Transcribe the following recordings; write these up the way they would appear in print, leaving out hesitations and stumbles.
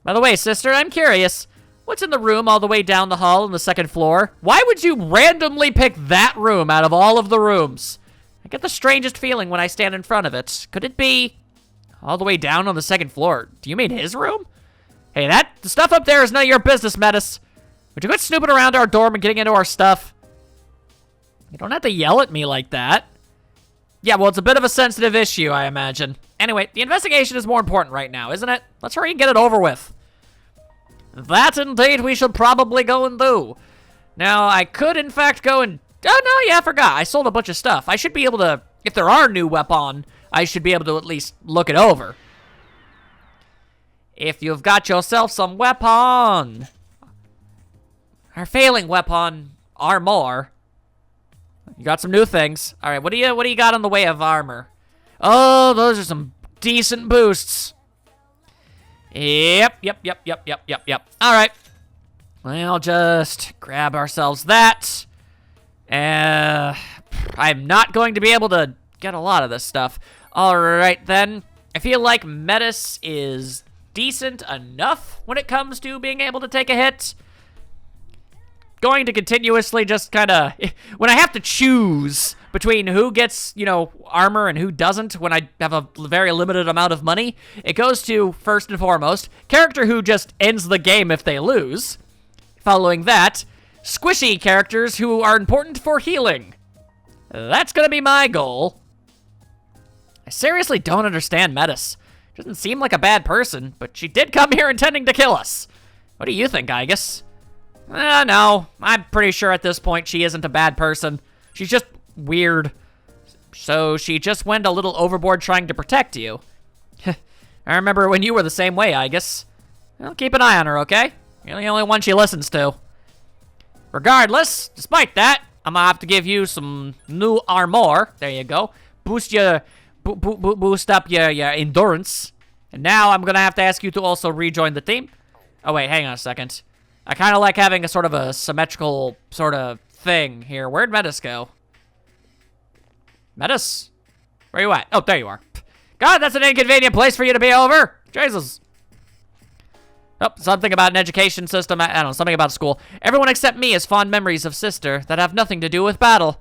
By the way, sister, I'm curious. What's in the room all the way down the hall on the second floor? Why would you randomly pick that room out of all of the rooms? I get the strangest feeling when I stand in front of it. Could it be all the way down on the second floor? Do you mean his room? Hey, the stuff up there is none of your business, Metis. Would you quit snooping around our dorm and getting into our stuff? You don't have to yell at me like that. Yeah, well, it's a bit of a sensitive issue, I imagine. Anyway, the investigation is more important right now, isn't it? Let's hurry and get it over with. That, indeed, we should probably go and do. Now, I could, in fact, go and... Oh, no, yeah, I forgot. I sold a bunch of stuff. I should be able to... If there are new weapon, I should be able to at least look it over. If you've got yourself some weapon... Our failing weapon, armor. You got some new things. All right, what do you got on the way of armor? Oh, those are some decent boosts. Yep. All right. We'll just grab ourselves that. I'm not going to be able to get a lot of this stuff. All right, then. I feel like Metis is decent enough when it comes to being able to take a hit. Going to continuously just kind of... When I have to choose between who gets, armor and who doesn't when I have a very limited amount of money, it goes to, first and foremost, character who just ends the game if they lose. Following that, squishy characters who are important for healing. That's going to be my goal. I seriously don't understand Metis. Doesn't seem like a bad person, but she did come here intending to kill us. What do you think, Igus? No, I'm pretty sure at this point she isn't a bad person. She's just weird. So she just went a little overboard trying to protect you. I remember when you were the same way, Igus. Well, keep an eye on her, okay? You're the only one she listens to. Regardless, despite that, I'm gonna have to give you some new armor. There you go. Boost up your endurance. And now I'm gonna have to ask you to also rejoin the team. Oh wait, hang on a second. I kind of like having a sort of a symmetrical sort of thing here. Where'd Metis go? Metis? Where you at? Oh, there you are. God, that's an inconvenient place for you to be over. Jesus. Oh, something about an education system. I don't know, something about school. Everyone except me has fond memories of sister that have nothing to do with battle.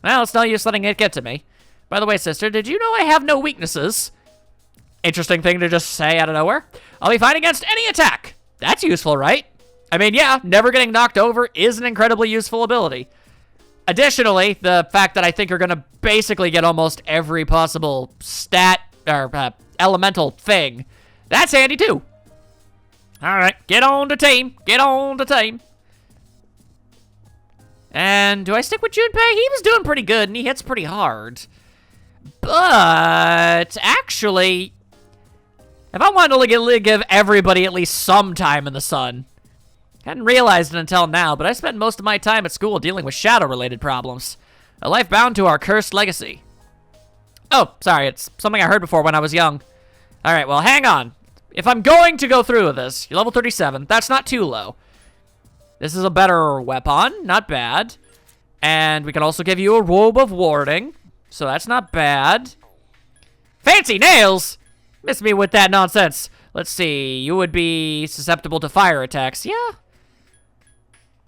Well, it's no use letting it get to me. By the way, sister, did you know I have no weaknesses? Interesting thing to just say out of nowhere. I'll be fine against any attack. That's useful, right? I mean, yeah, never getting knocked over is an incredibly useful ability. Additionally, the fact that I think you're going to basically get almost every possible stat or elemental thing, that's handy too. All right, get on the team. Get on the team. And do I stick with Junpei? He was doing pretty good, and he hits pretty hard. But actually... If I wanted to give everybody at least some time in the sun. Hadn't realized it until now, but I spent most of my time at school dealing with shadow-related problems. A life bound to our cursed legacy. Oh, sorry, it's something I heard before when I was young. Alright, well, hang on. If I'm going to go through with this, you're level 37, that's not too low. This is a better weapon, not bad. And we can also give you a robe of warding, so that's not bad. Fancy nails! Miss me with that nonsense. Let's see. You would be susceptible to fire attacks.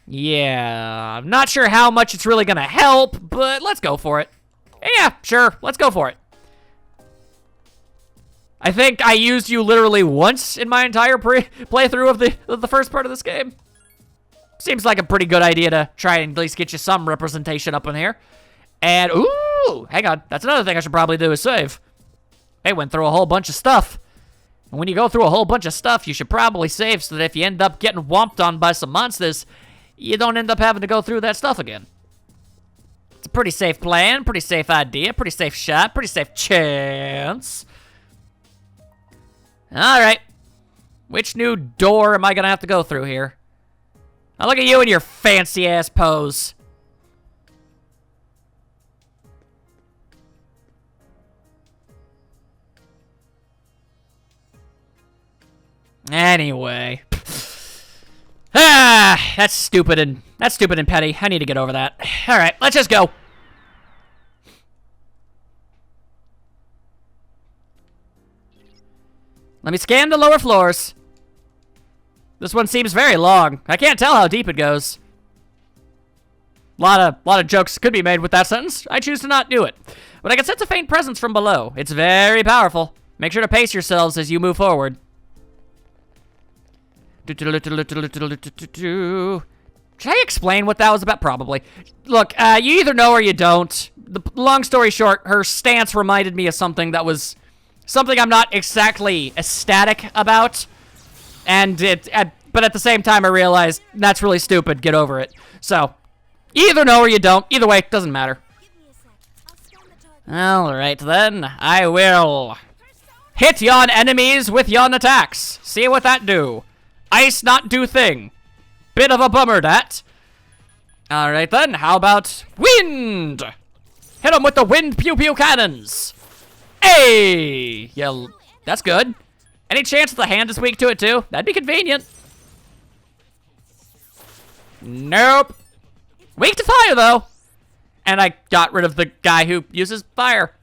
Yeah. I'm not sure how much it's really going to help, but let's go for it. Yeah, sure. Let's go for it. I think I used you literally once in my entire playthrough of the first part of this game. Seems like a pretty good idea to try and at least get you some representation up in here. And, ooh, hang on. That's another thing I should probably do is save. Hey, went through a whole bunch of stuff. And when you go through a whole bunch of stuff, you should probably save so that if you end up getting whomped on by some monsters, you don't end up having to go through that stuff again. It's a pretty safe plan, pretty safe idea, pretty safe shot, pretty safe chance. Alright. Which new door am I going to have to go through here? Now look at you and your fancy-ass pose. Anyway. That's stupid and petty. I need to get over that. All right, let's just go. Let me scan the lower floors. This one seems very long. I can't tell how deep it goes. Lot of jokes could be made with that sentence. I choose to not do it. But I can sense a faint presence from below. It's very powerful. Make sure to pace yourselves as you move forward. Should I explain what that was about? Probably. Look, you either know or you don't. The long story short, her stance reminded me of something that was something I'm not exactly ecstatic about. And but at the same time, I realized that's really stupid. Get over it. So, you either know or you don't. Either way, doesn't matter. Alright then, I will hit yon enemies with yon attacks. See what that do. Ice not do thing. Bit of a bummer, that. Alright then, how about wind? Hit them with the wind pew-pew cannons. Hey! Yeah, that's good. Any chance the hand is weak to it too? That'd be convenient. Nope. Weak to fire though. And I got rid of the guy who uses fire.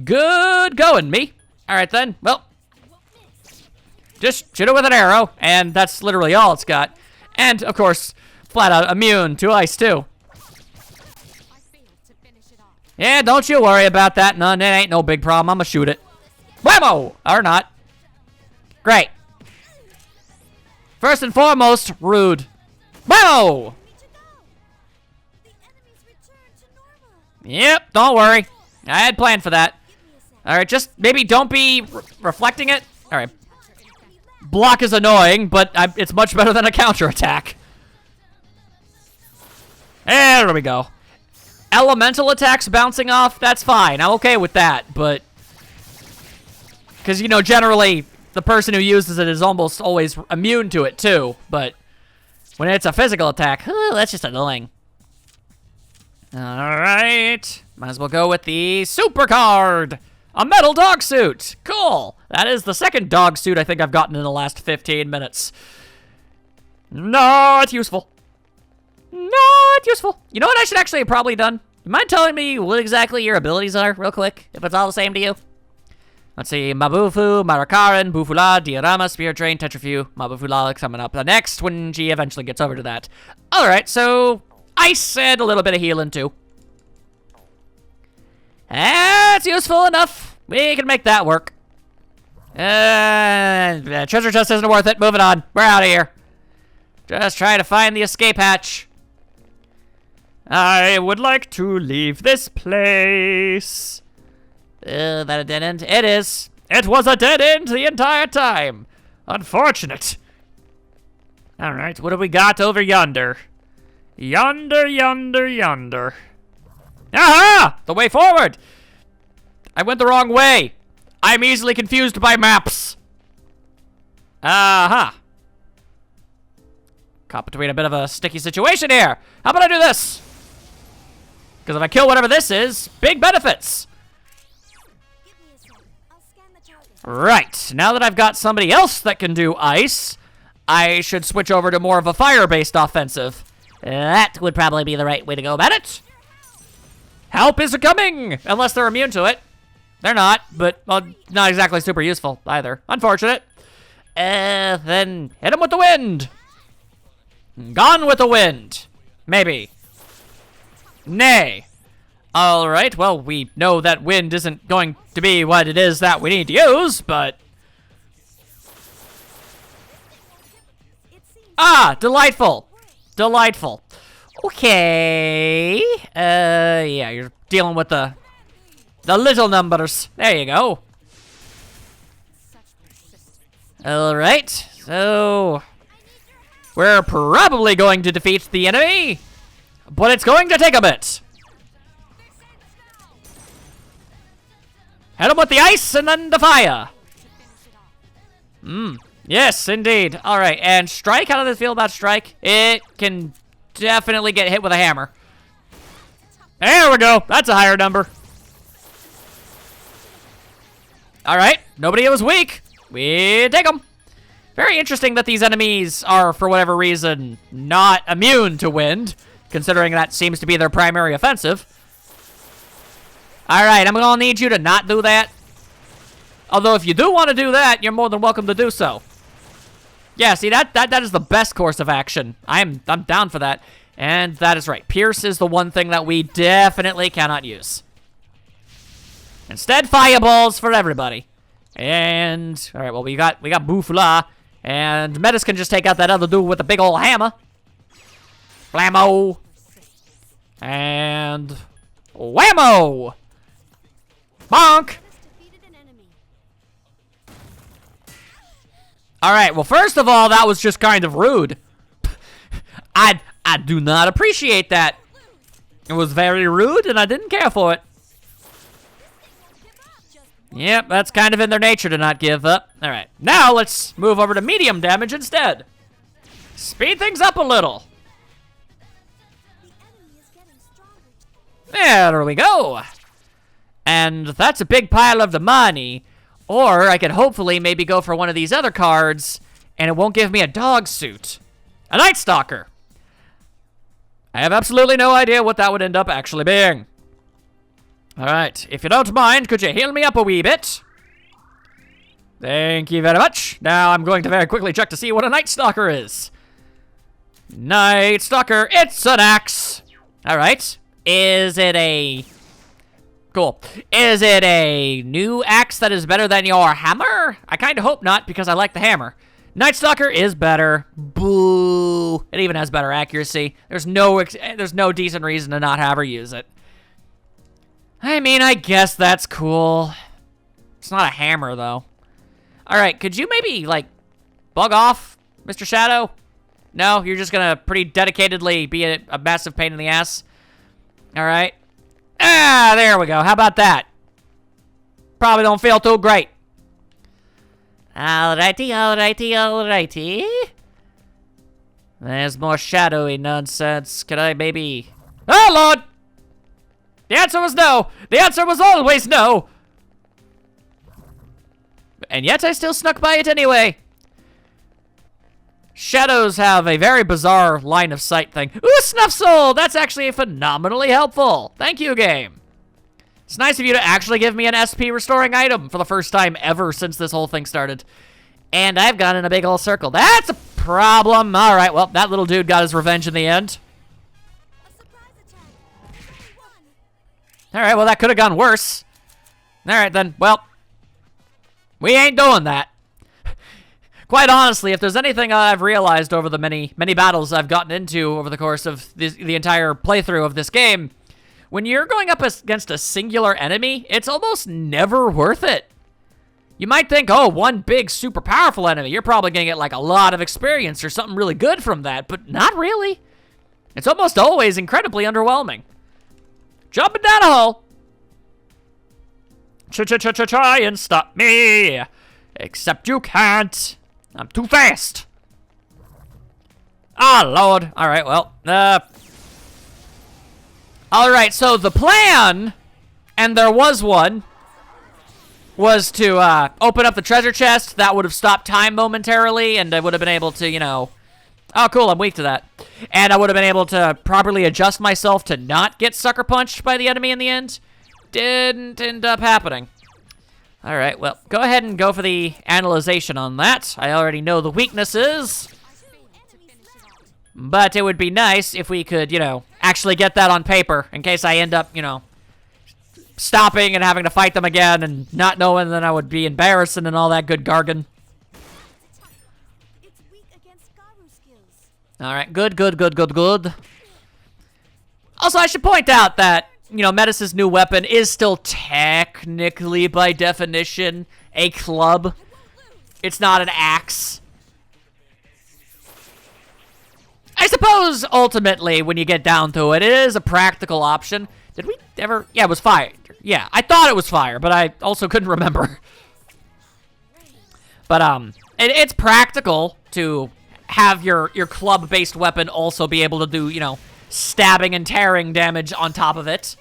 Good going, me. Alright then, well. Just shoot it with an arrow, and that's literally all it's got. And, of course, flat out immune to ice, too. Yeah, don't you worry about that. None, it ain't no big problem. I'm gonna shoot it. Whammo! Or not. Great. First and foremost, rude. Whammo! Yep, don't worry. I had planned for that. Alright, just maybe don't be reflecting it. Alright. Block is annoying, but it's much better than a counterattack. There we go. Elemental attacks bouncing off, that's fine. I'm okay with that, but... because, you know, generally, the person who uses it is almost always immune to it, too. But when it's a physical attack, that's just annoying. Alright. Might as well go with the super card. A metal dog suit. Cool. That is the second dog suit I think I've gotten in the last 15 minutes. Not useful. Not useful. You know what I should actually have probably done? You mind telling me what exactly your abilities are, real quick? If it's all the same to you? Let's see. Mabufu, Marakaran, Bufula, Diorama, Spirit Drain, Tetrafu, Mabufula coming up next when she eventually gets over to that. Alright, so ice and a little bit of healing too. That's useful enough. We can make that work. Treasure chest isn't worth it. Moving on. We're out of here. Just trying to find the escape hatch. I would like to leave this place. That a dead end? It is. It was a dead end the entire time. Unfortunate. Alright, what have we got over yonder? Yonder, yonder, yonder. Aha! The way forward! I went the wrong way. I'm easily confused by maps. Aha. Caught between a bit of a sticky situation here. How about I do this? Because if I kill whatever this is, big benefits. Right, now that I've got somebody else that can do ice, I should switch over to more of a fire-based offensive. That would probably be the right way to go about it. Help is coming! Unless they're immune to it. They're not, but well, not exactly super useful either. Unfortunate. Then hit them with the wind. Gone with the wind. Maybe. Nay. Alright, well, we know that wind isn't going to be what it is that we need to use, but... ah, delightful. Delightful. Okay. Yeah, you're dealing with the little numbers. There you go. Alright, so... we're probably going to defeat the enemy, but it's going to take a bit. Hit him with the ice and then the fire. Yes, indeed. Alright, and strike, how does it feel about strike? It can definitely get hit with a hammer. There we go. That's a higher number. Alright, nobody was weak. We take them. Very interesting that these enemies are, for whatever reason, not immune to wind, considering that seems to be their primary offensive. Alright, I'm gonna need you to not do that. Although, if you do want to do that, you're more than welcome to do so. Yeah, see, that is the best course of action. I'm down for that. And that is right. Pierce is the one thing that we definitely cannot use. Instead, fireballs for everybody. And all right, well, we got Boufla, and Metis can just take out that other dude with the big old hammer. Blammo. And whammo. Bonk. All right, well, first of all, that was just kind of rude. I do not appreciate that. It was very rude, and I didn't care for it. Yep, that's kind of in their nature to not give up. All right, now let's move over to medium damage instead. Speed things up a little. There we go. And that's a big pile of the money. Or I could hopefully maybe go for one of these other cards, and it won't give me a dog suit. A Night Stalker. I have absolutely no idea what that would end up actually being. All right, if you don't mind, could you heal me up a wee bit? Thank you very much. Now I'm going to very quickly check to see what a Night Stalker is. Night Stalker, it's an axe. All right, is it a... Cool. Is it a new axe that is better than your hammer? I kind of hope not, because I like the hammer. Night Stalker is better. Boo. It even has better accuracy. There's no decent reason to not have her use it. I mean, I guess that's cool. It's not a hammer, though. All right, could you maybe, like, bug off, Mr. Shadow? No, you're just gonna pretty dedicatedly be a massive pain in the ass? All right. Ah, there we go. How about that? Probably don't feel too great. Alrighty, alrighty, alrighty. There's more shadowy nonsense. Can I maybe... Oh, Lord! The answer was no! The answer was always no! And yet I still snuck by it anyway. Shadows have a very bizarre line of sight thing. Ooh, Snuff Soul! That's actually phenomenally helpful. Thank you, game. It's nice of you to actually give me an SP restoring item for the first time ever since this whole thing started. And I've gone in a big old circle. That's a problem. All right, well, that little dude got his revenge in the end. All right, well, that could have gone worse. All right, then. Well, we ain't doing that. Quite honestly, if there's anything I've realized over the many battles I've gotten into over the course of the entire playthrough of this game, when you're going up against a singular enemy, it's almost never worth it. You might think, oh, one big, super powerful enemy, you're probably going to get like a lot of experience or something really good from that, but not really. It's almost always incredibly underwhelming. Jumping down a hole. Try and stop me. Except you can't. I'm too fast. Ah, Lord. All right, well. All right, so the plan, and there was one, was to open up the treasure chest. That would have stopped time momentarily, and I would have been able to, you know... Oh, cool, I'm weak to that. And I would have been able to properly adjust myself to not get sucker punched by the enemy in the end. Didn't end up happening. All right, well, go ahead and go for the analyzation on that. I already know the weaknesses. But it would be nice if we could, you know, actually get that on paper in case I end up, you know, stopping and having to fight them again and not knowing that I would be embarrassing and all that good jargon. All right, good. Also, I should point out that, you know, Metis' new weapon is still technically, by definition, a club. It's not an axe. I suppose, ultimately, when you get down to it, it is a practical option. Did we ever... Yeah, it was fire. Yeah, I thought it was fire, but I also couldn't remember. But, it's practical to have your club-based weapon also be able to do, you know, stabbing and tearing damage on top of it.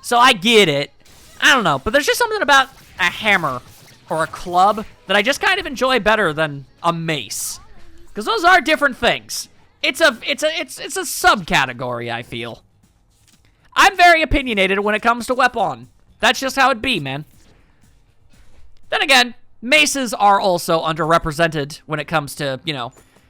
So I get it. I don't know, but there's just something about a hammer or a club that I just kind of enjoy better than a mace. Because those are different things. It's a subcategory, I feel. I'm very opinionated when it comes to weapon. That's just how it be, man. Then again, maces are also underrepresented when it comes to,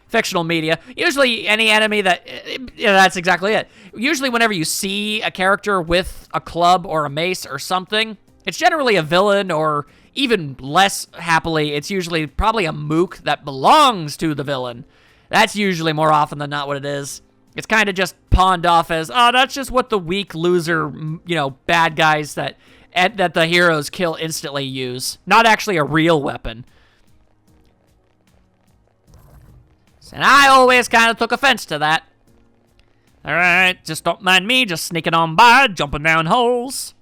fictional media. Usually any enemy that's exactly it. Usually whenever you see a character with a club or a mace or something, it's generally a villain, or even less happily, it's usually probably a mook that belongs to the villain. That's usually more often than not what it is. It's kind of just pawned off as, oh, that's just what the weak loser, bad guys that the heroes kill instantly use. Not actually a real weapon. And I always kind of took offense to that. Alright, just don't mind me, just sneaking on by, jumping down holes.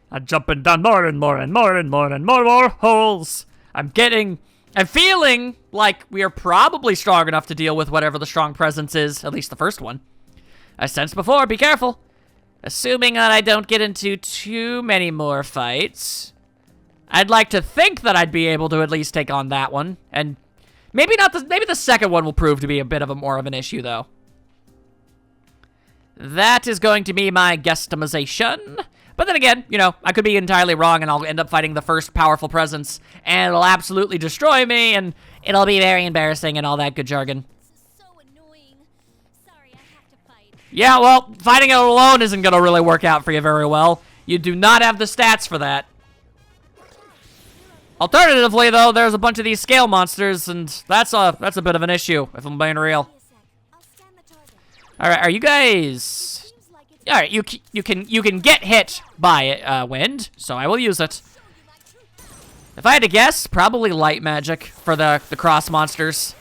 I'm jumping down more and more and more and more and more holes. I'm feeling like we are probably strong enough to deal with whatever the strong presence is, at least the first one. I sensed before, be careful. Assuming that I don't get into too many more fights, I'd like to think that I'd be able to at least take on that one, and maybe the second one will prove to be a bit of more of an issue, though. That is going to be my guesstimation. But then again, I could be entirely wrong, and I'll end up fighting the first powerful presence, and it'll absolutely destroy me, and it'll be very embarrassing and all that good jargon. So annoying. Sorry, I have to fight. Yeah, well, fighting it alone isn't going to really work out for you very well. You do not have the stats for that. Alternatively, though, there's a bunch of these scale monsters, and that's a bit of an issue, if I'm being real. I'll scan the target. All right, are you guys? All right, you can get hit by wind, so I will use it. If I had to guess, probably light magic for the cross monsters.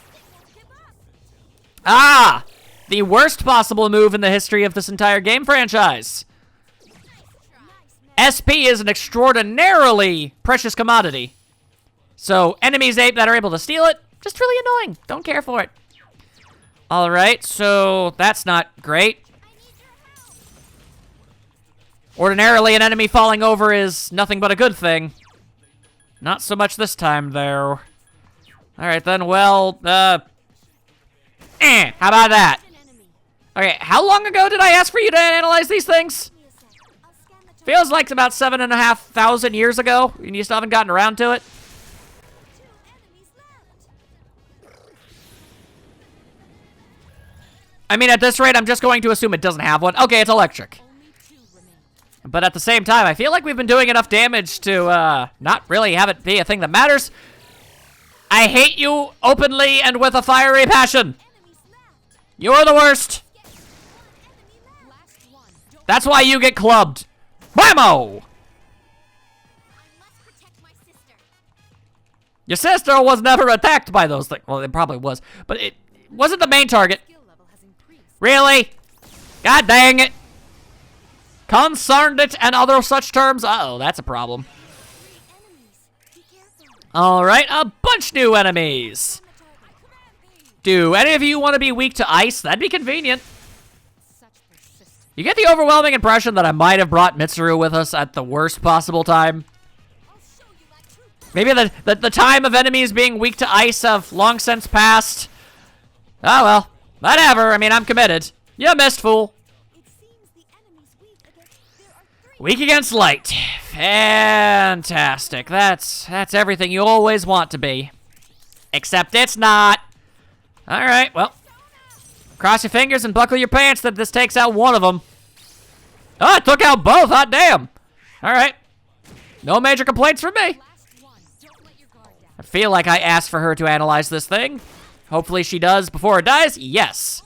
Ah, the worst possible move in the history of this entire game franchise. SP is an extraordinarily precious commodity. So enemies that are able to steal it, just really annoying. Don't care for it. All right, so that's not great. Ordinarily, an enemy falling over is nothing but a good thing. Not so much this time, though. Alright then, well, how about that? Okay, how long ago did I ask for you to analyze these things? Feels like about 7,500 years ago, and you still haven't gotten around to it. I mean, at this rate, I'm just going to assume it doesn't have one. Okay, it's electric. But at the same time, I feel like we've been doing enough damage to not really have it be a thing that matters. I hate you openly and with a fiery passion. You're the worst. That's why you get clubbed. Whammo! Your sister was never attacked by those things. Well, it probably was, but it wasn't the main target. Really? God dang it. Concerned it and other such terms. Uh-oh, that's a problem. Alright, a bunch new enemies. Do any of you want to be weak to ice? That'd be convenient. You get the overwhelming impression that I might have brought Mitsuru with us at the worst possible time. Maybe the time of enemies being weak to ice have long since passed. Oh well, whatever. I mean, I'm committed. You missed, fool. Weak against light. Fantastic. That's everything you always want to be. Except it's not. Alright, well. Cross your fingers and buckle your pants that this takes out one of them. Oh, it took out both. Hot damn. Alright. No major complaints from me. I feel like I asked for her to analyze this thing. Hopefully she does before it dies. Yes.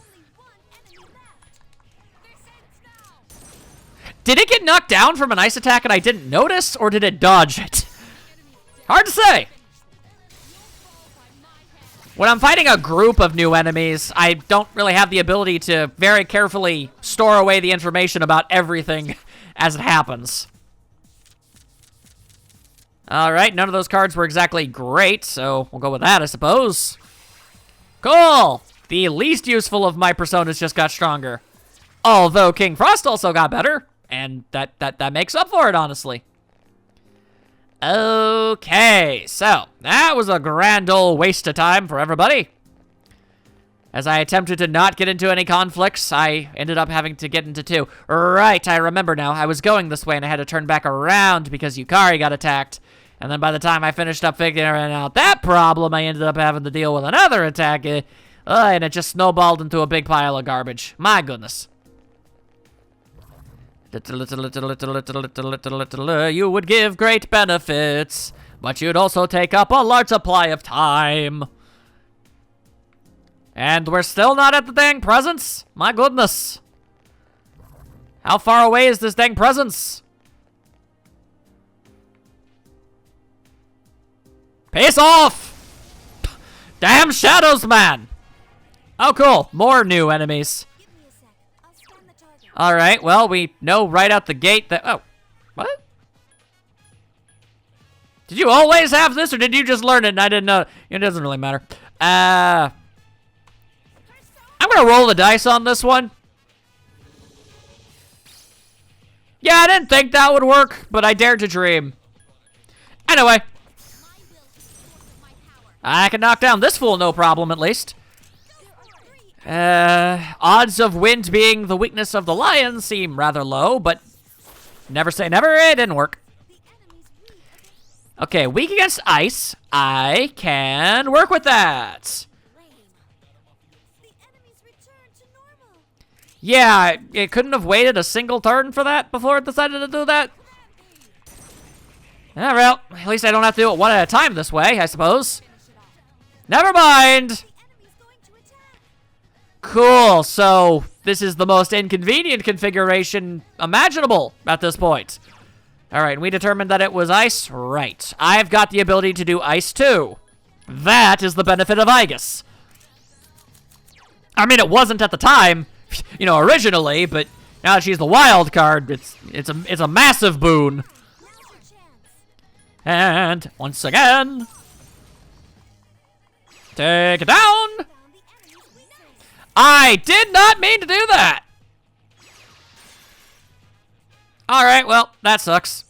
Did it get knocked down from an ice attack and I didn't notice, or did it dodge it? Hard to say. When I'm fighting a group of new enemies, I don't really have the ability to very carefully store away the information about everything as it happens. Alright, none of those cards were exactly great, so we'll go with that, I suppose. Cool! The least useful of my personas just got stronger. Although King Frost also got better. And that makes up for it, honestly. Okay, so that was a grand old waste of time for everybody. As I attempted to not get into any conflicts, I ended up having to get into two. Right, I remember now. I was going this way and I had to turn back around because Yukari got attacked. And then by the time I finished up figuring out that problem, I ended up having to deal with another attack. And it just snowballed into a big pile of garbage. My goodness. You would give great benefits, but you'd also take up a large supply of time. And we're still not at the dang presence? My goodness. How far away is this dang presence? Peace off! Damn shadows, man! Oh, cool. More new enemies. Give me a sec. I'll scan the target. Alright, well, we know right out the gate that... Oh, what? Did you always have this, or did you just learn it and I didn't know? It doesn't really matter. I'm gonna roll the dice on this one. Yeah, I didn't think that would work, but I dared to dream. Anyway. My will is the source of my power. I can knock down this fool no problem, at least. There are three. Odds of wind being the weakness of the lion seem rather low, but never say never, it didn't work. The enemy's weak. Okay, weak against ice. I can work with that. Lame. The enemy's returned to normal. Yeah, it couldn't have waited a single turn for that before it decided to do that. Yeah, well, at least I don't have to do it one at a time this way, I suppose. Finish it off. Never mind. The enemy's going to attack. Cool, so this is the most inconvenient configuration imaginable at this point. Alright, we determined that it was ice. Right. I've got the ability to do ice too. That is the benefit of Igus. I mean, it wasn't at the time, you know, originally, but now that she's the wild card, it's a massive boon. Now's your chance. And once again, take it down. Found the enemy's weakness. I did not mean to do that. All right, well, that sucks.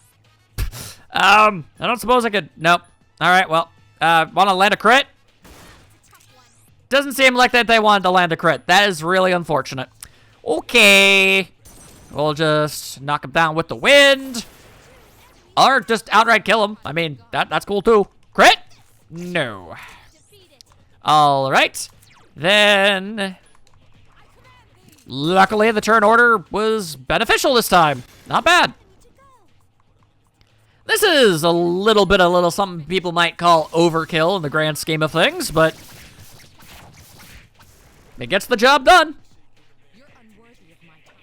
I don't suppose I could. Nope. All right, well, want to land a crit? It's a tough one. Doesn't seem like that they wanted to land a crit. That is really unfortunate. Okay, we'll just knock him down with the wind, or just outright kill him. I mean, that's cool too. Crit? No. Defeat it. All right, then. Luckily, the turn order was beneficial this time. Not bad. To go. This is a little something people might call overkill in the grand scheme of things, but it gets the job done. You're unworthy of my time.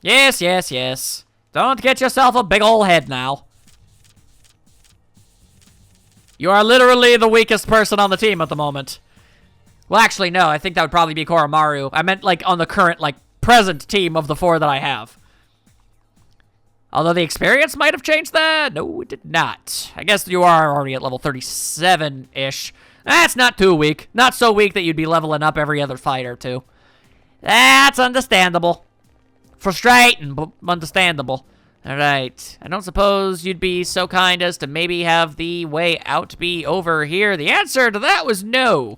Yes, yes, yes. Don't get yourself a big ol' head now. You are literally the weakest person on the team at the moment. Well, actually, no. I think that would probably be Koromaru. I meant, like, on the current, like, present team of the 4 that I have. Although the experience might have changed that. No, it did not. I guess you are already at level 37-ish. That's not too weak. Not so weak that you'd be leveling up every other fight or two. That's understandable. Frustrating, but understandable. Alright. I don't suppose you'd be so kind as to maybe have the way out be over here. The answer to that was no.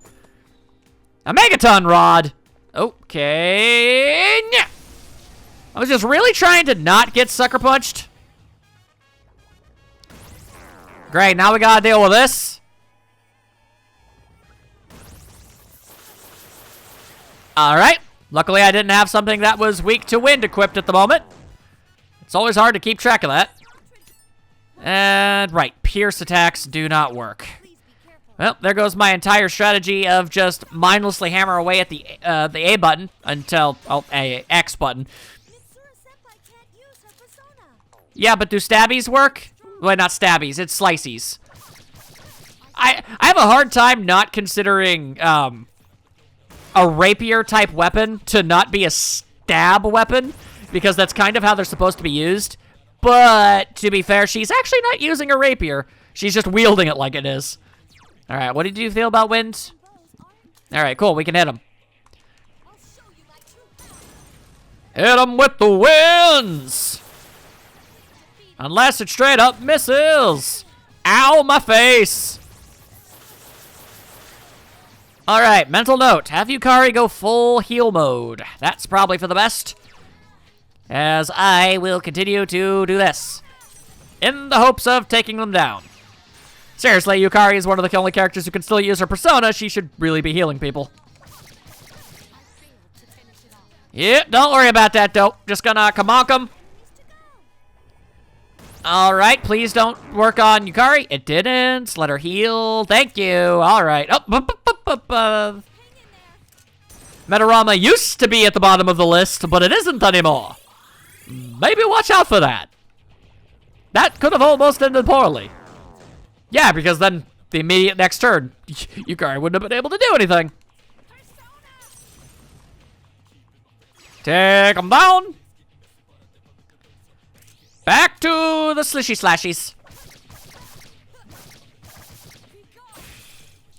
A Megaton Rod. Okay. Nya. I was just really trying to not get sucker punched. Great, now we gotta deal with this. Alright. Luckily I didn't have something that was weak to wind equipped at the moment. It's always hard to keep track of that. And right, pierce attacks do not work. Please be careful. Well, there goes my entire strategy of just mindlessly hammer away at the A button until X button. Mitsuru Senpai can't use her persona. Yeah, but do stabbies work? Well, not stabbies, it's slices. I have a hard time not considering a rapier type weapon to not be a stab weapon, because that's kind of how they're supposed to be used. But to be fair, she's actually not using a rapier. She's just wielding it like it is. All right, what did you feel about wind? Those aren't. All right, cool, we can hit him. I'll show you my true power. Hit him with the winds! Unless it's straight up missiles. Ow, my face! Alright, mental note. Have Yukari go full heal mode. That's probably for the best. As I will continue to do this. In the hopes of taking them down. Seriously, Yukari is one of the only characters who can still use her persona. She should really be healing people. Yeah, don't worry about that, though. Just gonna kamonk him. Alright, please don't work on Yukari. It didn't. Let her heal. Thank you. Alright. Oh, Metarama used to be at the bottom of the list, but it isn't anymore. Maybe watch out for that. That could have almost ended poorly. Yeah, because then the immediate next turn, Yukari wouldn't have been able to do anything. Take him down. Back to the slishy slashies.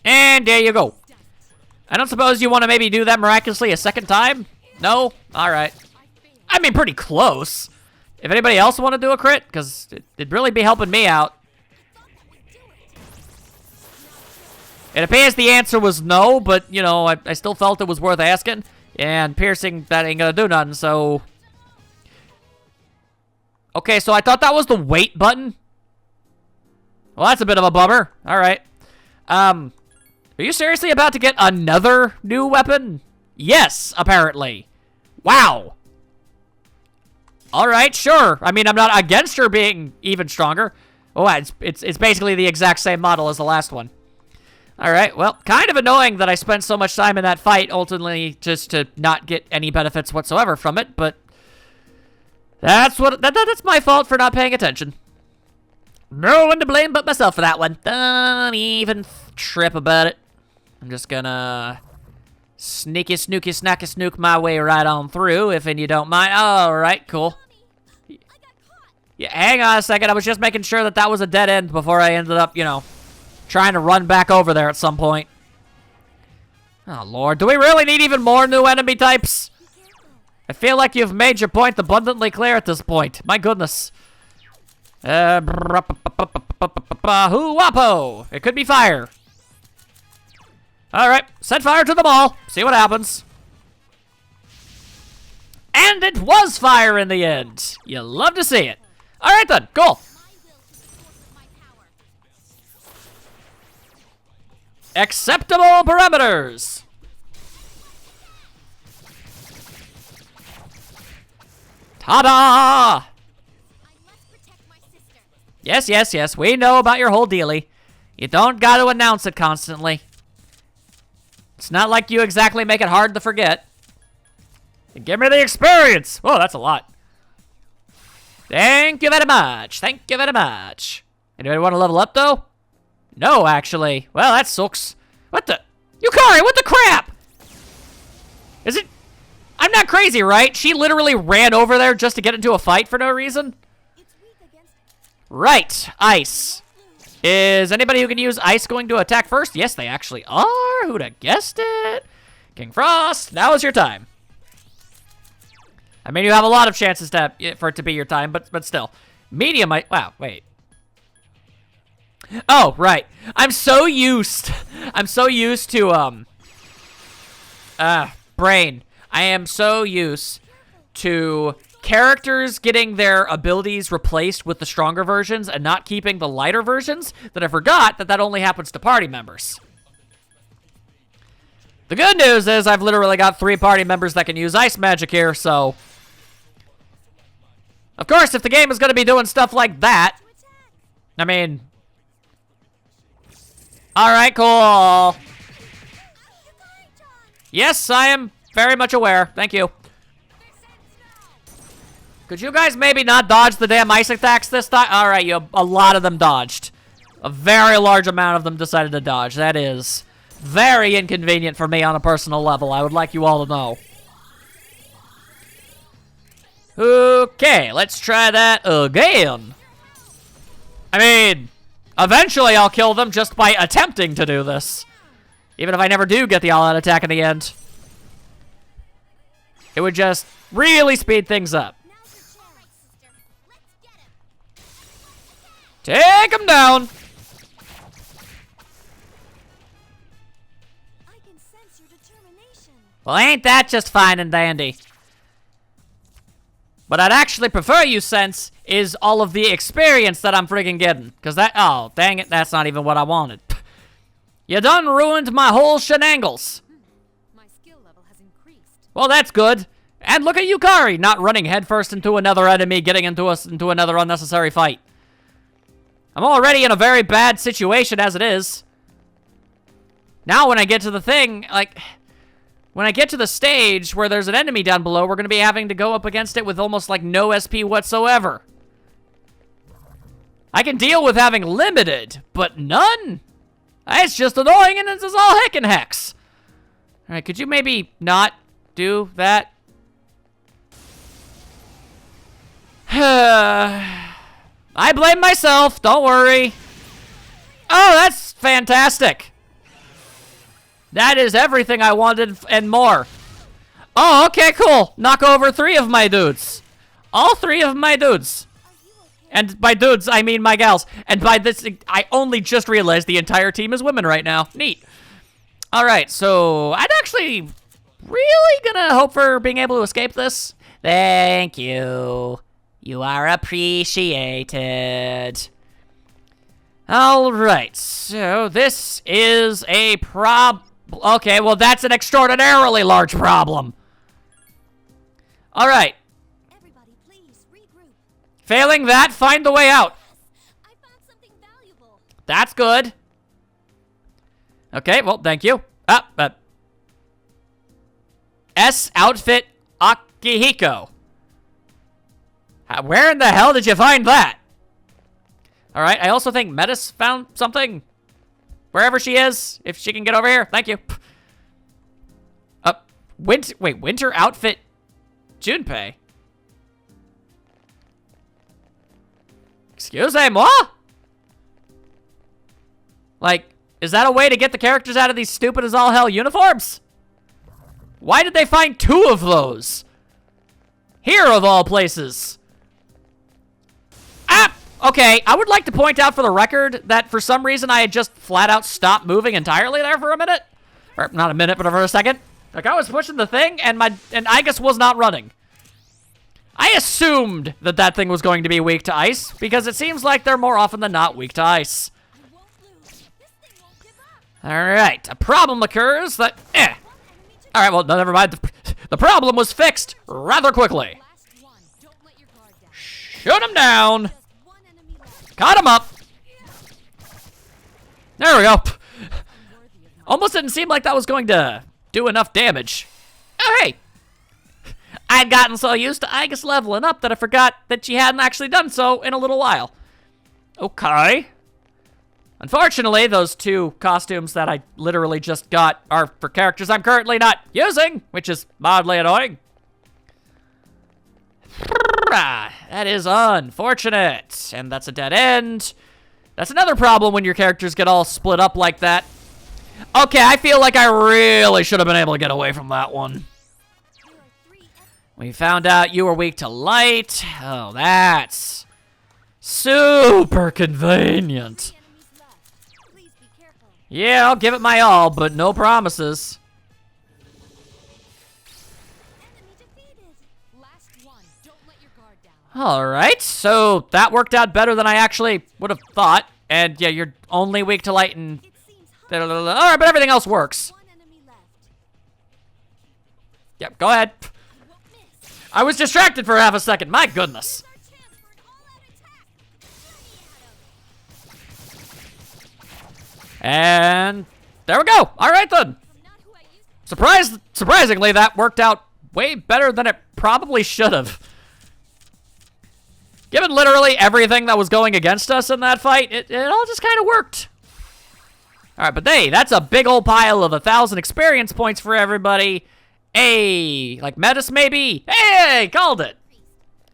And there you go. I don't suppose you want to maybe do that miraculously a second time? No? Alright. I mean, pretty close. If anybody else want to do a crit, because it'd really be helping me out. It appears the answer was no, but, you know, I still felt it was worth asking. And piercing, that ain't gonna do nothing, so... Okay, so I thought that was the wait button. Well, that's a bit of a bummer. Alright. Are you seriously about to get another new weapon? Yes, apparently. Wow. Alright, sure. I mean, I'm not against her being even stronger. Oh, it's basically the exact same model as the last one. Alright, well, kind of annoying that I spent so much time in that fight, ultimately, just to not get any benefits whatsoever from it, but... That's my fault for not paying attention. No one to blame but myself for that one. Don't even trip about it. I'm just gonna... Sneaky, snooky, snacky, snook my way right on through, if you don't mind. Alright, cool. Yeah, hang on a second, I was just making sure that that was a dead end before I ended up, you know... trying to run back over there at some point. Oh, Lord. Do we really need even more new enemy types? I feel like you've made your point abundantly clear at this point. My goodness. Hoo-wapo! It could be fire. Alright, set fire to them all. See what happens. And it was fire in the end. You love to see it. Alright then, cool. Acceptable parameters. Ta-da! Yes, yes, yes. We know about your whole dealie. You don't got to announce it constantly. It's not like you exactly make it hard to forget. Give me the experience. Oh, that's a lot. Thank you very much. Thank you very much. Anybody want to level up, though? No, actually. Well, that sucks. What the? Yukari, what the crap? Is it? I'm not crazy, right? She literally ran over there just to get into a fight for no reason? Right. Ice. Is anybody who can use ice going to attack first? Yes, they actually are. Who'd have guessed it? King Frost, now is your time. I mean, you have a lot of chances for it to be your time, but still. Medium, wow, wait. Oh, right. I'm so used to, brain. I am so used to characters getting their abilities replaced with the stronger versions and not keeping the lighter versions that I forgot that only happens to party members. The good news is I've literally got 3 party members that can use ice magic here, so... Of course, if the game is going to be doing stuff like that, I mean... Alright, cool. Yes, I am very much aware. Thank you. Could you guys maybe not dodge the damn ice attacks this time? Alright, a lot of them dodged. A very large amount of them decided to dodge. That is very inconvenient for me on a personal level. I would like you all to know. Okay, let's try that again. I mean, eventually I'll kill them just by attempting to do this. Even if I never do get the all-out attack in the end. It would just really speed things up. Take him down. I can sense your determination. Well, ain't that just fine and dandy? But I'd actually prefer you sense is all of the experience that I'm friggin' getting. Because that, oh, dang it, that's not even what I wanted. You done ruined my whole shenangles. My skill level has increased. Well, that's good. And look at Yukari, not running headfirst into another enemy, getting into another unnecessary fight. I'm already in a very bad situation as it is. Now when I get to the thing, like, when I get to the stage where there's an enemy down below, we're going to be having to go up against it with almost like no SP whatsoever. I can deal with having limited, but none? It's just annoying and this is all heckin' hex. Alright, could you maybe not do that? I blame myself, don't worry. Oh, that's fantastic. That is everything I wanted and more. Oh, okay, cool. Knock over 3 of my dudes. All 3 of my dudes. And by dudes, I mean my gals. And by this, I only just realized the entire team is women right now. Neat. All right, so I'd actually really gonna hope for being able to escape this. Thank you. You are appreciated. All right, so this is a Okay, well, that's an extraordinarily large problem. All right. Everybody, please regroup. Failing that, find the way out. I found something valuable. That's good. Okay, well, thank you. S outfit Akihiko. Where in the hell did you find that? All right, I also think Metis found something. Wherever she is, if she can get over here. Thank you. Winter outfit Junpei. Excusez-moi? Like, is that a way to get the characters out of these stupid as all hell uniforms? Why did they find 2 of those? Here of all places. Okay, I would like to point out for the record that for some reason I had just flat out stopped moving entirely there for a minute. Or not a minute, but for a second. Like I was pushing the thing and Igus was not running. I assumed that that thing was going to be weak to ice because it seems like they're more often than not weak to ice. I won't lose. This thing won't give up. Alright, a problem occurs that... Alright, well, no, never mind. The problem was fixed rather quickly. Last one. Don't let your guard down. Shoot him down. Just one enemy left. Caught him up. There we go. Unworthy of my Almost didn't seem like that was going to do enough damage. Oh, hey. I'd gotten so used to Igus leveling up that I forgot that she hadn't actually done so in a little while. Okay. Unfortunately, those 2 costumes that I literally just got are for characters I'm currently not using, which is mildly annoying. That is unfortunate. And that's a dead end. That's another problem when your characters get all split up like that. Okay, I feel like I really should have been able to get away from that one. There are 3 We found out you were weak to light. Oh, that's super convenient. enemies left. Please be careful. Yeah, I'll give it my all, but no promises. Enemy defeated. Last one. Don't let your guard down. Alright, so that worked out better than I actually would have thought. And yeah, you're only weak to light and... It seems Alright, but everything else works. one enemy left. Yep, go ahead. I won't miss. I was distracted for half a second, my goodness. Our chance for an all-out attack. Let me at him. And there we go. Alright then. I'm not who I used to Surprisingly, that worked out way better than it probably should have. Given literally everything that was going against us in that fight, it all just kind of worked. Alright, but hey, that's a big old pile of 1,000 experience points for everybody. Hey, like Metis maybe? Hey, called it.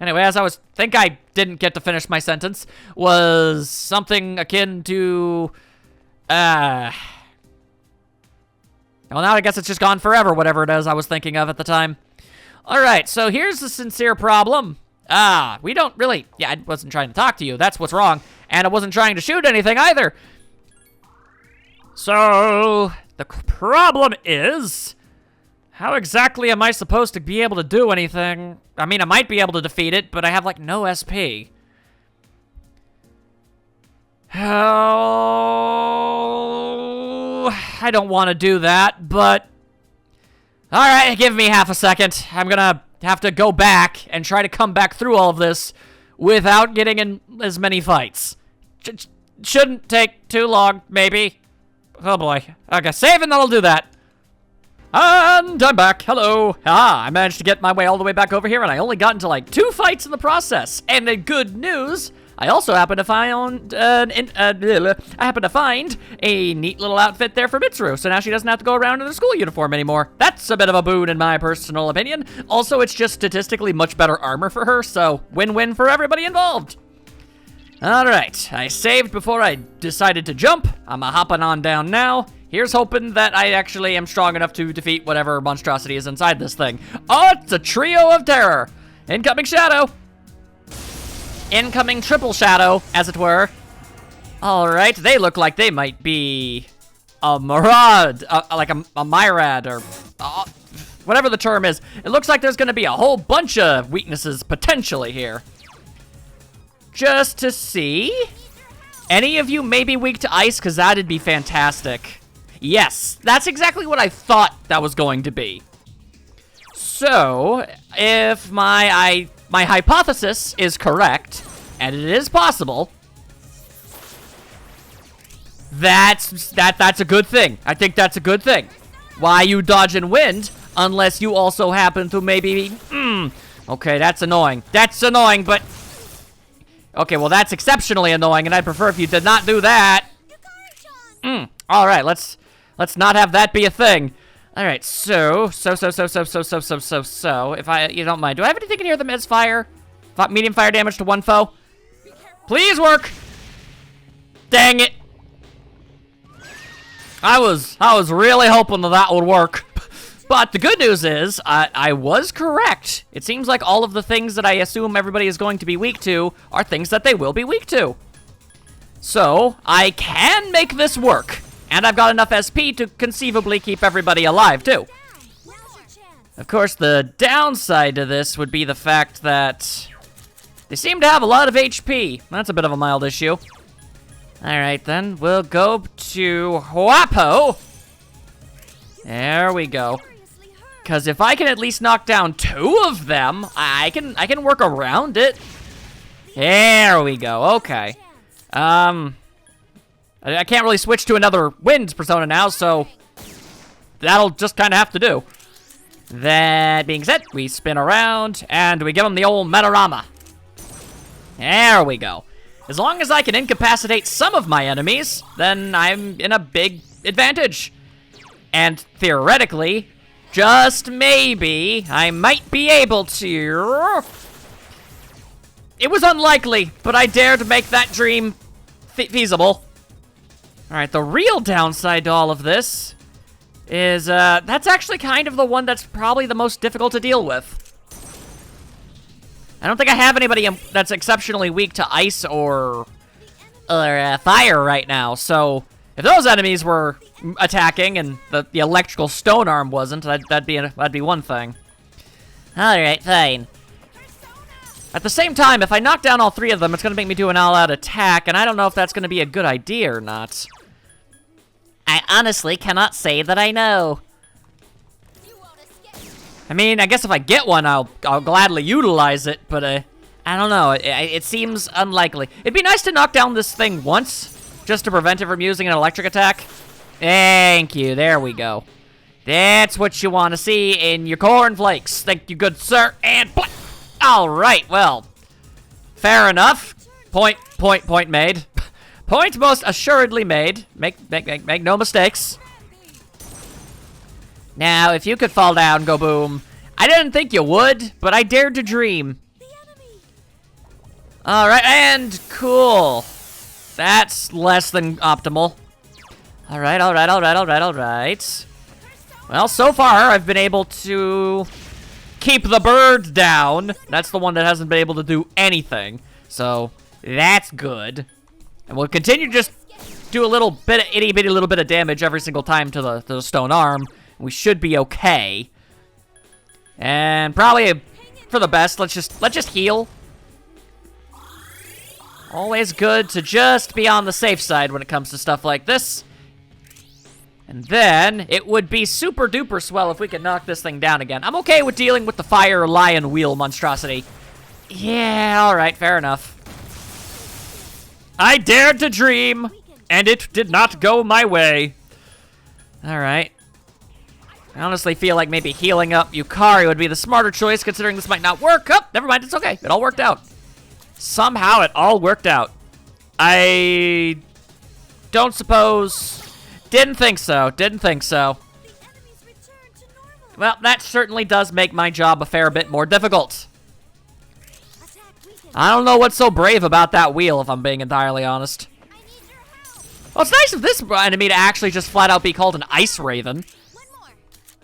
Anyway, as I think I didn't get to finish my sentence, was something akin to, well, now I guess it's just gone forever, whatever it is I was thinking of at the time. Alright, so here's the sincere problem. We don't really, yeah, I wasn't trying to talk to you, that's what's wrong. And I wasn't trying to shoot anything either. So, the problem is, How exactly am I supposed to be able to do anything? I mean, I might be able to defeat it, but I have, like, no SP. Oh, I don't want to do that, but... Alright, give me half a second. I'm gonna have to go back and try to come back through all of this without getting in as many fights. Shouldn't take too long, maybe. Oh boy. Okay, save and that'll do that. And I'm back. Hello. I managed to get my way all the way back over here, and I only got into like 2 fights in the process. And the good news, I also happen to find a neat little outfit there for Mitsuru, so now she doesn't have to go around in a school uniform anymore. That's a bit of a boon in my personal opinion. Also, it's just statistically much better armor for her, so win-win for everybody involved. Alright, I saved before I decided to jump. I'm hopping on down now. Here's hoping that I actually am strong enough to defeat whatever monstrosity is inside this thing. Oh, it's a trio of terror. Incoming shadow. Incoming triple shadow, as it were. Alright, they look like they might be a Murad, like a Myrad, or whatever the term is. It looks like there's gonna be a whole bunch of weaknesses potentially here. Just to see. Any of you may be weak to ice, because that'd be fantastic. Yes, that's exactly what I thought that was going to be. So, if my hypothesis is correct, and it is possible, that's a good thing. I think that's a good thing. Why you dodge and wind, unless you also happen to maybe, okay, that's annoying. That's annoying, but, okay, well, that's exceptionally annoying, and I'd prefer if you did not do that. All right, let's not have that be a thing. All right, so, if you don't mind, do I have anything in here that meds fire? Medium fire damage to one foe? Please work! Dang it! I was really hoping that would work. But the good news is, I was correct. It seems like all of the things that I assume everybody is going to be weak to are things that they will be weak to. So, I can make this work. And I've got enough SP to conceivably keep everybody alive, too. Of course, the downside to this would be the fact that they seem to have a lot of HP. That's a bit of a mild issue. Alright, then. We'll go to Huapo. There we go. Because if I can at least knock down 2 of them, I can work around it. There we go. Okay. I can't really switch to another wind persona now, so that'll just kind of have to do. That being said, we spin around, and we give him the old Metarama. There we go. As long as I can incapacitate some of my enemies, then I'm in a big advantage. And theoretically, just maybe, I might be able to... It was unlikely, but I dare to make that dream feasible. Alright, the real downside to all of this is, that's actually kind of the one that's probably the most difficult to deal with. I don't think I have anybody that's exceptionally weak to ice or fire right now, so if those enemies were attacking and the electrical stone arm wasn't, that'd be one thing. Alright, fine. At the same time, if I knock down all 3 of them, it's going to make me do an all-out attack, and I don't know if that's going to be a good idea or not. I honestly cannot say that I know. I mean, I guess if I get one, I'll gladly utilize it, but I don't know. It seems unlikely. It'd be nice to knock down this thing once, just to prevent it from using an electric attack. Thank you. There we go. That's what you want to see in your cornflakes. Thank you, good sir. And all right, well, fair enough. Point made. Point most assuredly made. Make no mistakes. Now, if you could fall down, go boom. I didn't think you would, but I dared to dream. All right, and cool. That's less than optimal. All right. Well, so far, I've been able to keep the bird down. That's the one that hasn't been able to do anything. So, that's good. And we'll continue to just do a little bit of itty-bitty little bit of damage every single time to the stone arm. We should be okay. And probably for the best, let's just heal. Always good to just be on the safe side when it comes to stuff like this. And then, it would be super duper swell if we could knock this thing down again. I'm okay with dealing with the fire lion wheel monstrosity. Yeah, alright, fair enough. I dared to dream, and it did not go my way. Alright. I honestly feel like maybe healing up Yukari would be the smarter choice, considering this might not work. Oh, never mind, it's okay. It all worked out. Somehow it all worked out. I don't suppose... Didn't think so. Didn't think so. Well, that certainly does make my job a fair bit more difficult. I don't know what's so brave about that wheel, if I'm being entirely honest. Well, it's nice of this enemy to actually just flat out be called an ice raven.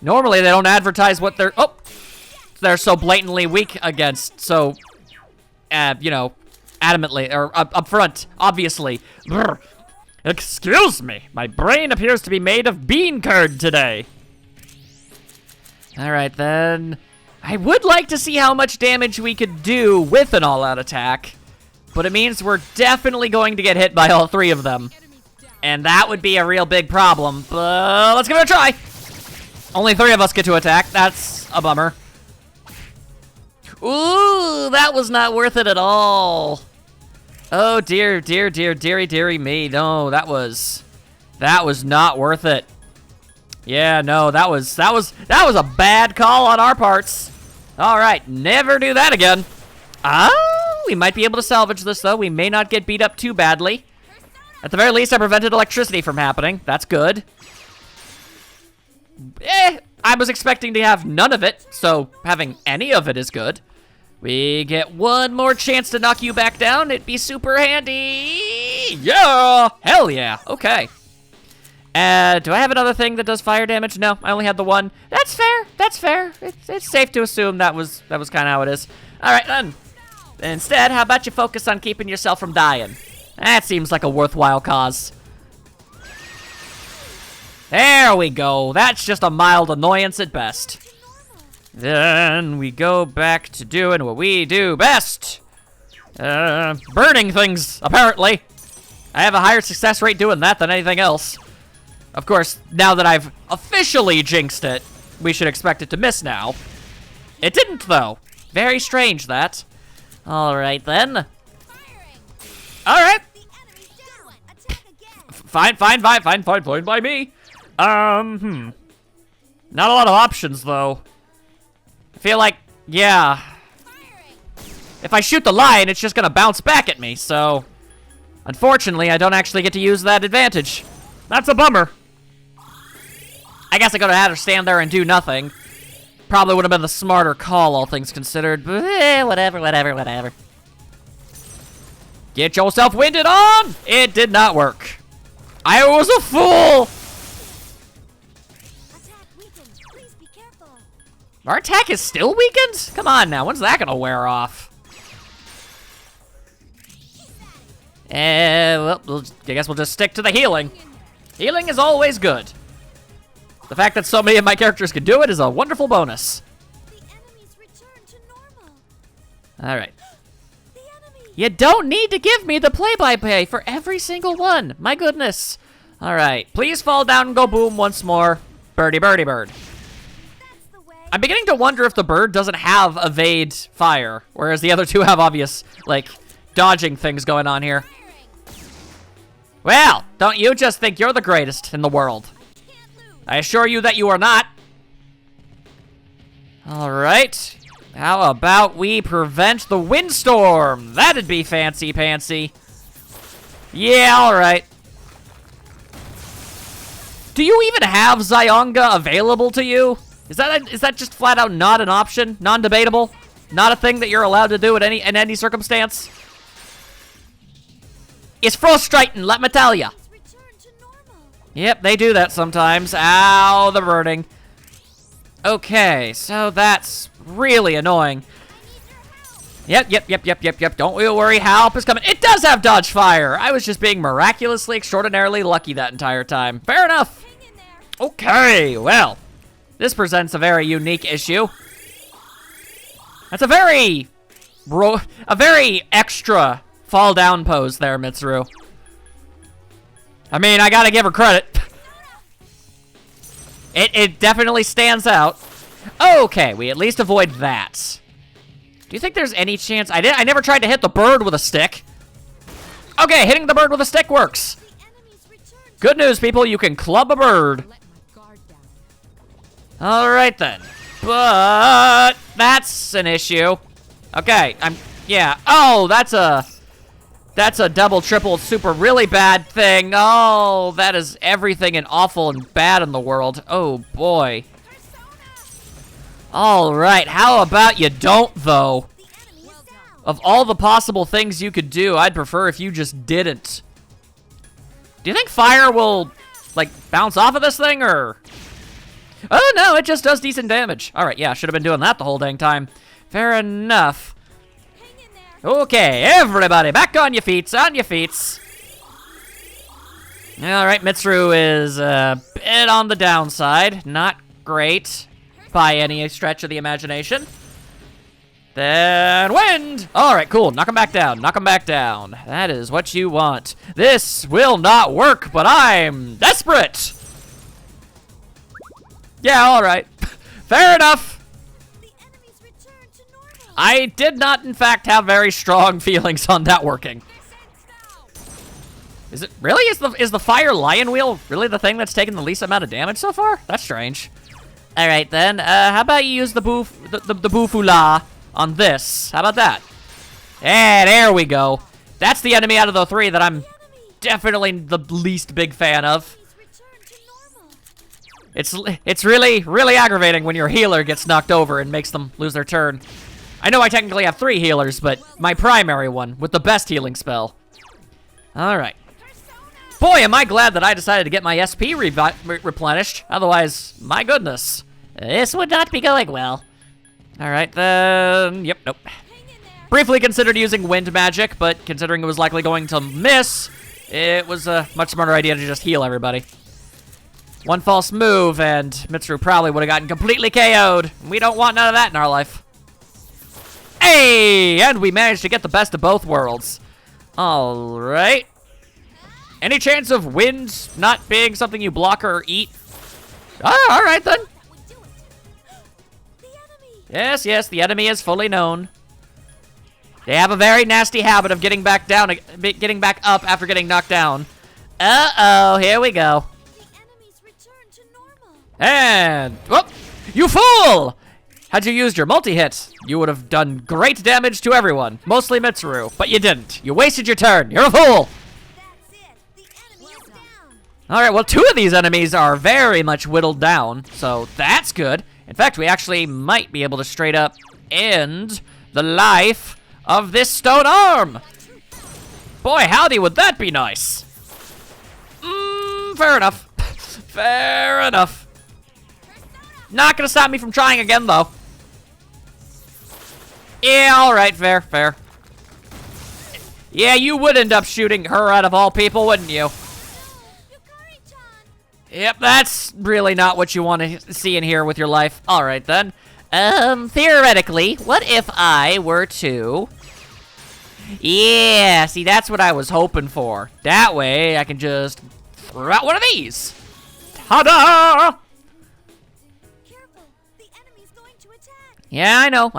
Normally, they don't advertise what they're so blatantly weak against, so, you know, adamantly, or up front, obviously. Brr. Excuse me, my brain appears to be made of bean curd today. Alright then. I would like to see how much damage we could do with an all-out attack, but it means we're definitely going to get hit by all three of them. And that would be a real big problem, but let's give it a try. Only three of us get to attack, that's a bummer. Ooh, that was not worth it at all. Oh dear, dear, dear, dearie, dearie me. No, that was not worth it. Yeah, no, that was a bad call on our parts. All right, never do that again. Oh, we might be able to salvage this though. We may not get beat up too badly. At the very least, I prevented electricity from happening. That's good. I was expecting to have none of it, so having any of it is good. We get one more chance to knock you back down. It'd be super handy. Yeah! Hell yeah. Okay. Do I have another thing that does fire damage? No, I only had the one. That's fair. That's fair. It's safe to assume that was kind of how it is. All right, then. Instead, how about you focus on keeping yourself from dying? That seems like a worthwhile cause. There we go. That's just a mild annoyance at best. Then we go back to doing what we do best. Burning things, apparently. I have a higher success rate doing that than anything else. Of course, now that I've officially jinxed it, we should expect it to miss now. It didn't, though. Very strange, that. Alright, then. Alright. Fine by me. Not a lot of options, though. I feel like, yeah. If I shoot the lion, it's just gonna bounce back at me, so... Unfortunately, I don't actually get to use that advantage. That's a bummer. I guess I could have had her stand there and do nothing. Probably would have been the smarter call, all things considered, but whatever. Get yourself winded on! It did not work. I was a fool! Our attack is still weakened? Come on now, when's that gonna wear off? Well, I guess we'll just stick to the healing. Healing is always good. The fact that so many of my characters can do it is a wonderful bonus. Alright. You don't need to give me the play-by-play for every single one. My goodness. Alright, please fall down and go boom once more. Birdie, birdie, bird. I'm beginning to wonder if the bird doesn't have evade fire, whereas the other two have obvious, like, dodging things going on here. Well, don't you just think you're the greatest in the world? I assure you that you are not. Alright. How about we prevent the windstorm? That'd be fancy-pantsy. Yeah, alright. Do you even have Zyonga available to you? Is that just flat out not an option? Non-debatable? Not a thing that you're allowed to do in any circumstance? It's frustrating, let me tell ya. Yep, they do that sometimes. Ow, the burning. Okay, so that's really annoying. Yep. Don't worry, help is coming. It does have dodge fire. I was just being miraculously, extraordinarily lucky that entire time. Fair enough. Okay, well, this presents a very unique issue. That's a very extra fall down pose there, Mitsuru. I mean, I gotta give her credit. It definitely stands out. Okay, we at least avoid that. Do you think there's any chance? I never tried to hit the bird with a stick. Okay, hitting the bird with a stick works. Good news, people. You can club a bird. All right, then. But that's an issue. Okay, yeah. Oh, that's a double, triple, super, really bad thing. Oh, that is everything and awful and bad in the world. Oh, boy. All right, how about you don't, though? Of all the possible things you could do, I'd prefer if you just didn't. Do you think fire will, like, bounce off of this thing, or? Oh, no, it just does decent damage. All right, yeah, should have been doing that the whole dang time. Fair enough. Okay, everybody, back on your feet, on your feet. All right, Mitsuru is a bit on the downside. Not great by any stretch of the imagination. Then wind. All right, cool. Knock him back down. Knock him back down. That is what you want. This will not work, but I'm desperate. Yeah, all right. Fair enough. I did not, in fact, have very strong feelings on that working. Is it really? Is the fire lion wheel really the thing that's taken the least amount of damage so far? That's strange. All right, then. How about you use the Bufula on this? How about that? Yeah, there we go. That's the enemy out of the three that I'm definitely the least big fan of. It's really, really aggravating when your healer gets knocked over and makes them lose their turn. I know I technically have 3 healers, but my primary one with the best healing spell. All right. Boy, am I glad that I decided to get my SP replenished. Otherwise, my goodness, this would not be going well. All right, then. Yep, nope. Briefly considered using wind magic, but considering it was likely going to miss, it was a much smarter idea to just heal everybody. One false move, and Mitsuru probably would have gotten completely KO'd. We don't want none of that in our life. Hey, and we managed to get the best of both worlds. All right. Any chance of wind not being something you block or eat? Oh, all right, then. Yes, yes, the enemy is fully known. They have a very nasty habit of getting back down, getting back up after getting knocked down. Uh-oh, here we go. And, whoop, you fool! Had you used your multi-hit, you would have done great damage to everyone, mostly Mitsuru, but you didn't. You wasted your turn. You're a fool. All right, well, 2 of these enemies are very much whittled down, so that's good. In fact, we actually might be able to straight up end the life of this stone arm. Boy, howdy, would that be nice. Fair enough. Fair enough. Not gonna stop me from trying again, though. Yeah, all right, fair, fair. Yeah, you would end up shooting her out of all people, wouldn't you? Yep, that's really not what you want to see in here with your life. All right, then. Theoretically, what if I were to... Yeah, see, that's what I was hoping for. That way, I can just throw out one of these. Ta-da! Yeah, I know.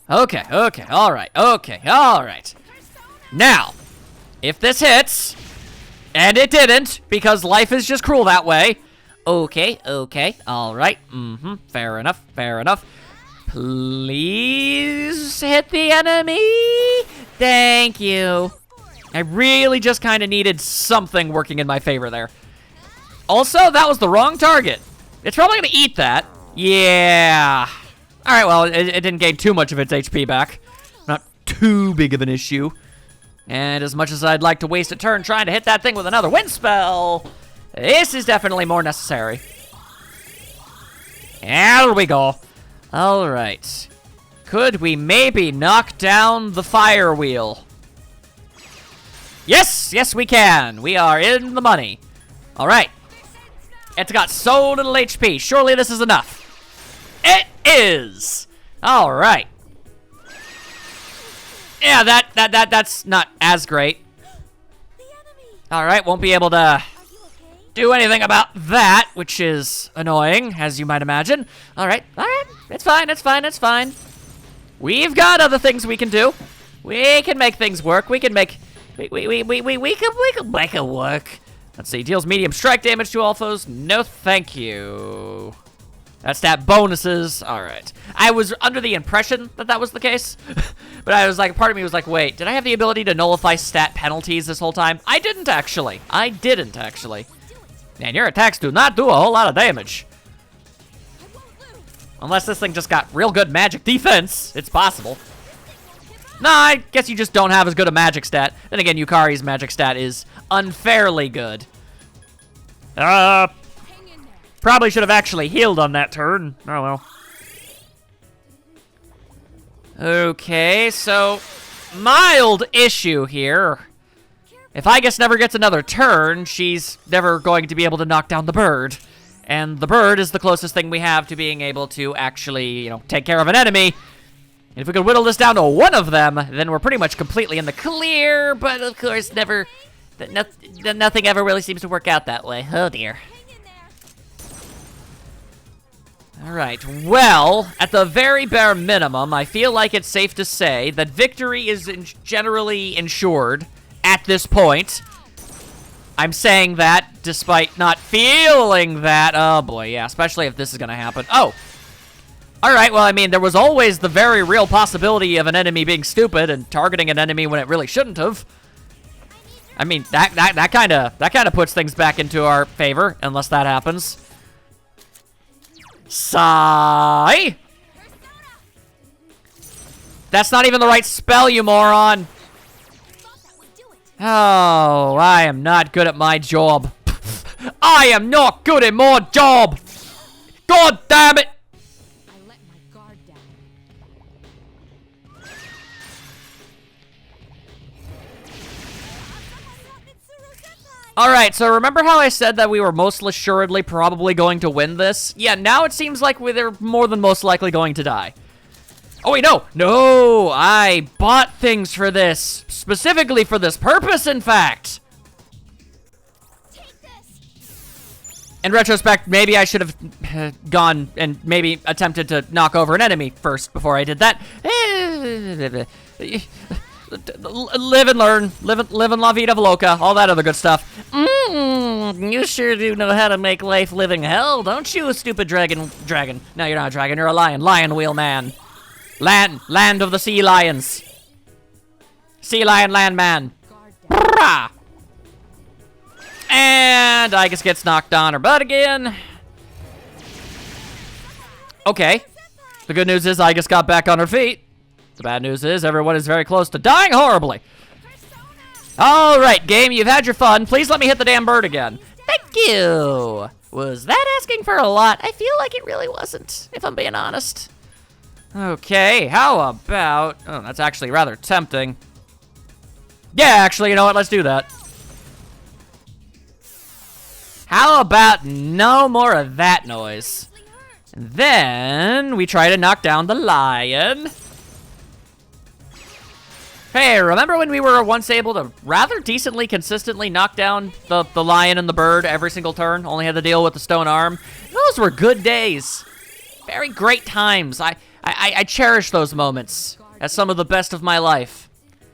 Okay, all right. Now, if this hits, and it didn't, because life is just cruel that way. Okay, all right. Fair enough. Please hit the enemy. Thank you. I really just kind of needed something working in my favor there. Also, that was the wrong target. It's probably gonna eat that. Yeah. All right, well, it didn't gain too much of its HP back. Not too big of an issue. And as much as I'd like to waste a turn trying to hit that thing with another wind spell, this is definitely more necessary. There we go. All right. Could we maybe knock down the fire wheel? Yes, we can. We are in the money. All right. It's got so little HP. Surely this is enough. It is. All right. Yeah, that's not as great. The enemy. All right, won't be able to Are you okay? do anything about that, which is annoying, as you might imagine. All right, it's fine, it's fine, it's fine. We've got other things we can do. We can make things work. We can make, we can make it work. Let's see, deals medium strike damage to all foes. No, thank you. That's stat bonuses. All right. I was under the impression that that was the case, but I was like, part of me was like, wait, did I have the ability to nullify stat penalties this whole time? I didn't actually. Man, your attacks do not do a whole lot of damage. Unless this thing just got real good magic defense. It's possible. Nah, I guess you just don't have as good a magic stat. Then again, Yukari's magic stat is unfairly good. Probably should have actually healed on that turn. Oh well. Okay, so mild issue here. If Igus never gets another turn, she's never going to be able to knock down the bird. And the bird is the closest thing we have to being able to actually, you know, take care of an enemy. And if we could whittle this down to one of them, then we're pretty much completely in the clear. But of course, nothing ever really seems to work out that way. Oh dear. All right, well, at the very bare minimum, I feel like it's safe to say that victory is generally ensured at this point. I'm saying that despite not feeling that. Oh boy, yeah, especially if this is gonna happen. Oh, all right, well, I mean, there was always the very real possibility of an enemy being stupid and targeting an enemy when it really shouldn't have. I mean, that kind of puts things back into our favor, unless that happens. Sigh! That's not even the right spell, you moron! Oh, I am not good at my job. I am not good at my job! God damn it! I let my guard down. Alright, so remember how I said that we were most assuredly probably going to win this? Yeah, now it seems like they're more than most likely going to die. Oh wait, no! No! I bought things for this. Specifically for this purpose, in fact! Take this. In retrospect, maybe I should have gone and maybe attempted to knock over an enemy first before I did that. Live and learn. Live and la vida loca. All that other good stuff. You sure do know how to make life living hell, don't you, stupid dragon? No, you're not a dragon. You're a lion. Lion wheel man. Land of the sea lions. Sea lion land man. Brah! And Igus gets knocked on her butt again. Okay. The good news is Igus got back on her feet. The bad news is everyone is very close to dying horribly. All right, game, you've had your fun. Please let me hit the damn bird again. Thank you. Was that asking for a lot? I feel like it really wasn't, if I'm being honest. Okay, how about... Oh, that's actually rather tempting. Yeah, actually, you know what? Let's do that. How about no more of that noise? And then we try to knock down the lion. Hey, remember when we were once able to rather decently, consistently knock down the lion and the bird every single turn? Only had to deal with the stone arm. Those were good days. Very great times. I cherish those moments as some of the best of my life.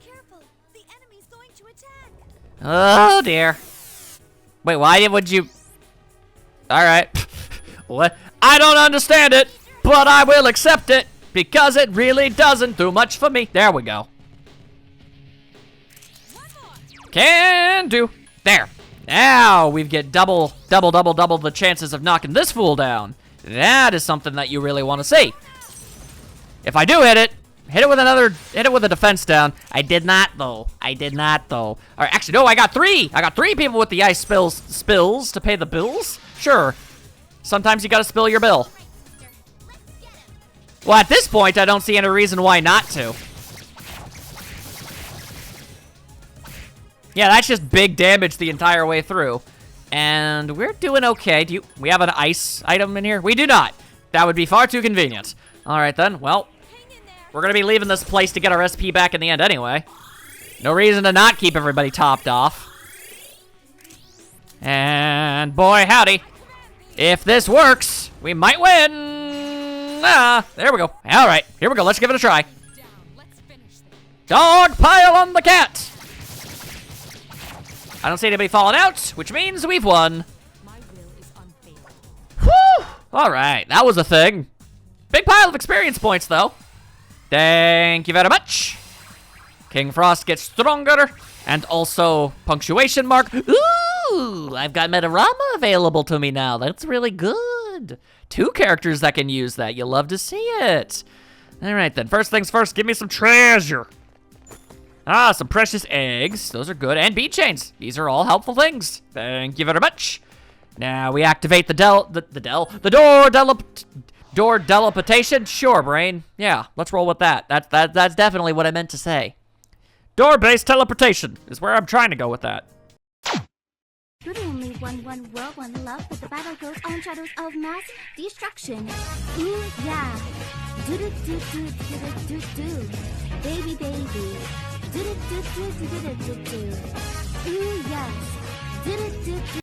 Careful. The enemy's going to attack. Oh, dear. Wait, why would you... All right. What? I don't understand it, but I will accept it because it really doesn't do much for me. There we go. Can do. There. Now we get double the chances of knocking this fool down. That is something that you really want to see. If I do hit it with a defense down. I did not though. All right, actually no, I got three people with the ice spills to pay the bills. Sure. Sometimes you gotta spill your bill. Well, at this point, I don't see any reason why not to. Yeah, that's just big damage the entire way through. And we're doing okay. We have an ice item in here? We do not. That would be far too convenient. All right, then. Well, We're gonna be leaving this place to get our SP back in the end anyway. No reason to not keep everybody topped off. And boy, howdy. If this works, we might win. Ah, there we go. All right, here we go. Let's give it a try. Dog pile on the cat. I don't see anybody falling out, which means we've won. Whew! All right, that was a thing. Big pile of experience points, though. Thank you very much. King Frost gets stronger, and also punctuation mark. Ooh, I've got Metarama available to me now. That's really good. 2 characters that can use that. You'll love to see it. All right, then. First things first, give me some treasure. Ah, some precious eggs. Those are good. And bead chains. These are all helpful things. Thank you very much. Now we activate the door teleportation. Sure, brain. Yeah, let's roll with that. That's definitely what I meant to say. Door-based teleportation is where I'm trying to go with that. Good only one world, one love, but the battle goes on, shadows of mass destruction. Ooh, yeah. Do do do do do do do. Baby, baby. Do do do do do do do do. Ooh, yes. Do do do do.